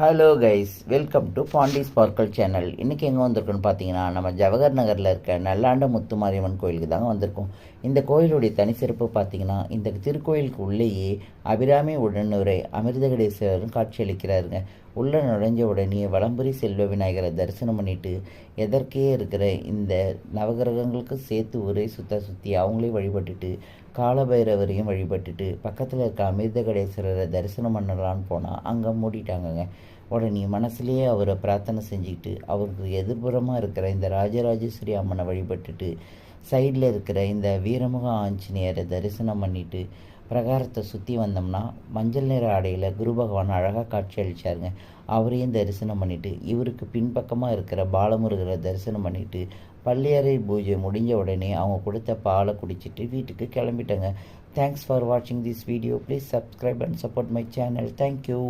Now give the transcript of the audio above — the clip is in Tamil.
Hello guys, welcome to Pandi sparkle channel. இன்றைக்கி எங்கே வந்திருக்கோன்னு பார்த்தீங்கன்னா, நம்ம ஜவஹர் நகரில் இருக்க நல்லாண்ட முத்துமாரியம்மன் கோயிலுக்கு தாங்க வந்திருக்கோம். இந்த கோயிலுடைய தனிச்சிறப்பு பார்த்தீங்கன்னா, இந்த திருக்கோயிலுக்கு உள்ளேயே அபிராமி உடனுரை அமிர்தகடேஸ்வரரும் காட்சியளிக்கிறாருங்க. உள்ளே நுழைஞ்ச உடனே வலம்புரி செல்வ விநாயகரை தரிசனம் பண்ணிட்டு எதற்கே இருக்கிற இந்த நவகிரகங்களுக்கு சேர்த்து ஒரே சுற்றி அவங்களே வழிபட்டுட்டு காலபைரவரையும் வழிபட்டுட்டு பக்கத்தில் இருக்க அமிர்தகடேஸ்வரரை தரிசனம் பண்ணலான்னு போனால் அங்கே மூடிட்டாங்கங்க. உடனே மனசுலேயே அவரை பிரார்த்தனை செஞ்சுக்கிட்டு அவருக்கு எதிர்புறமாக இருக்கிற இந்த ராஜராஜேஸ்வரி அம்மனை வழிபட்டுட்டு சைடில் இருக்கிற இந்த வீரமுக ஆஞ்சநேயரை தரிசனம் பண்ணிவிட்டு பிரகாரத்தை சுற்றி வந்தோம்னா மஞ்சள் நிற ஆடையில் குரு பகவான் அழகாக காட்சி அளித்தாருங்க. அவரையும் தரிசனம் பண்ணிவிட்டு இவருக்கு பின்பக்கமாக இருக்கிற பாலமுருகரை தரிசனம் பண்ணிவிட்டு பள்ளியறை பூஜை முடிஞ்ச உடனே அவங்க கொடுத்த பாலை குடிச்சிட்டு வீட்டுக்கு கிளம்பிட்டாங்க. தேங்க்ஸ் ஃபார் வாட்சிங் this video. Please subscribe and support my channel. Thank you.